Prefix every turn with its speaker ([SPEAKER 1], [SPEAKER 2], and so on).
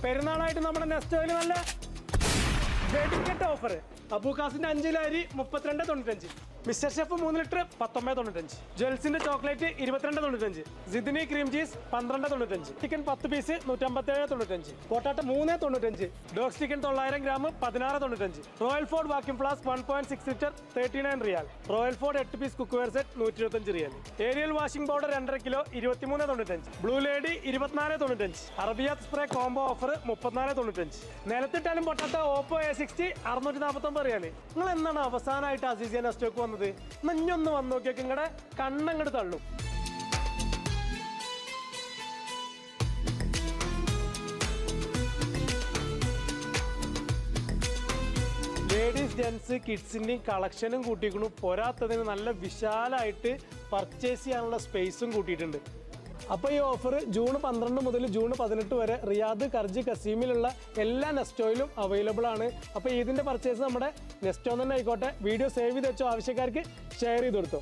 [SPEAKER 1] പെരുന്നാളായിട്ട് നമ്മുടെ നെസ്റ്റോയിൽ നല്ല വെടിക്കെട്ട് ഓഫർ. അബൂക്കാസിന്റെ 5 കിലോ അരി 32.95. Mister Chef 3 litre 19.95. ജ്വൽസിന്റെ ചോക്ലേറ്റ് 22.95. സിദ്നി cream cheese 12.95. Chicken 10 piece 157.95. Potato 3.95. ഡോഗ് chicken 900 gram 16.95. Royal Ford vacuum flask 1.6 litre 39 റിയാൽ. Royal Ford 8 piece cookware set 125 റിയാൽ. Ariel washing powder 2.5 kilo 23.95. Blue Lady 24.95. അറബിയാത്ത് സ്പ്രേ കോംബോ ഓഫർ 34.95. നിലത്തിട്ടാലും potato Oppo A60 649 റിയാൽ. നിങ്ങൾ എന്താണ് അവസാനമായിട്ട് അസീസിയ നെസ്റ്റോക്ക് വന്നത്? നഞ്ഞൊന്ന് വന്നു നോക്കിയൊക്കെ നിങ്ങളുടെ കണ്ണങ്ങോട്ട് തള്ളും. ലേഡീസ് ജെൻസ് കിഡ്സിൻ്റെയും കളക്ഷനും കൂട്ടിയിരിക്കുന്നു. പോരാത്തതിന് നല്ല വിശാലമായിട്ട് പർച്ചേസ് ചെയ്യാനുള്ള സ്പേസും കൂട്ടിയിട്ടുണ്ട്. അപ്പോൾ ഈ ഓഫർ ജൂൺ 12 മുതൽ ജൂൺ 18 വരെ റിയാദ്, കർജി, കസീമിലുള്ള എല്ലാ നെസ്റ്റോയിലും അവൈലബിൾ ആണ്. അപ്പോൾ ഇതിൻ്റെ പർച്ചേസ് നമ്മുടെ നെസ്റ്റോ തന്നെ ആയിക്കോട്ടെ. വീഡിയോ സേവ് ചെയ്ത് വെച്ചോ, ആവശ്യക്കാർക്ക് ഷെയർ ചെയ്ത് കൊടുത്തോ.